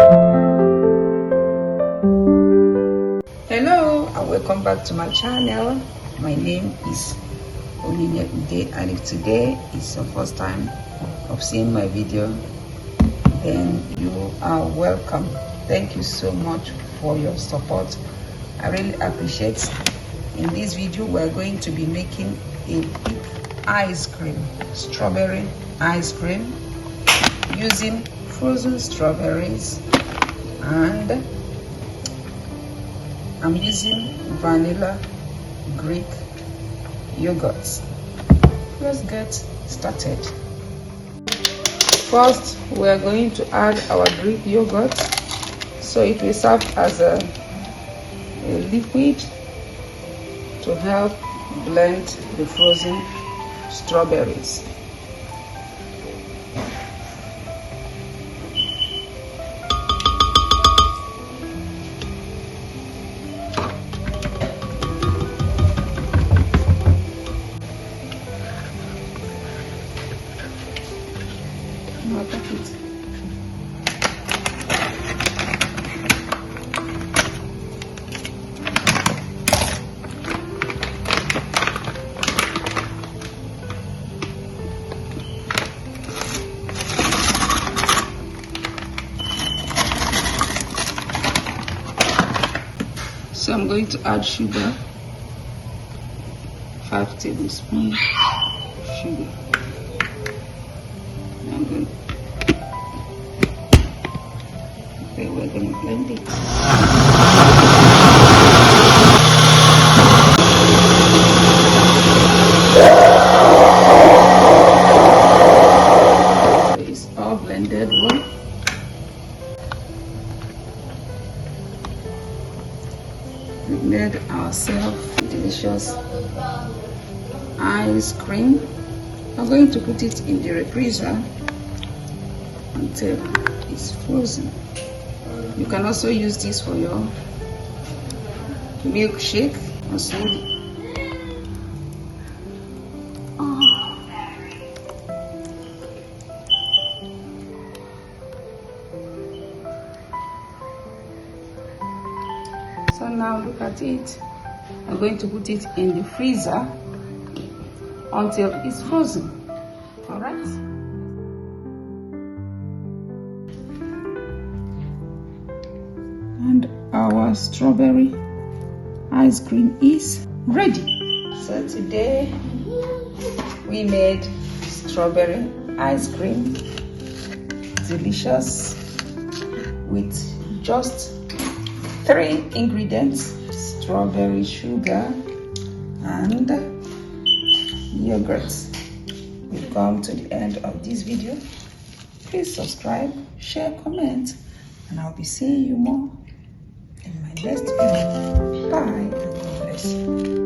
Hello and welcome back to my channel. My name is Onyinye Ude, and if today is your first time of seeing my video, then you are welcome. Thank you so much for your support. I really appreciate. In this video we are going to be making a big ice cream, strawberry ice cream, using frozen strawberries, and I'm using vanilla Greek yogurt. Let's get started. First, we are going to add our Greek yogurt, so it will serve as a liquid to help blend the frozen strawberries. So I'm going to add sugar, 5 tablespoons sugar. I'm going. Okay, we're going to blend it. It's all blended well. We made ourselves delicious ice cream. I'm going to put it in the refrigerator until it's frozen. You can also use this for your milkshake or smoothie. So now look at it. I'm going to put it in the freezer until it's frozen. All right. And our strawberry ice cream is ready. So today we made strawberry ice cream, delicious, with just 3 ingredients: strawberry, sugar, and yogurt. We've come to the end of this video. Please subscribe, share, comment, and I'll be seeing you more in my next video. Bye and God bless you.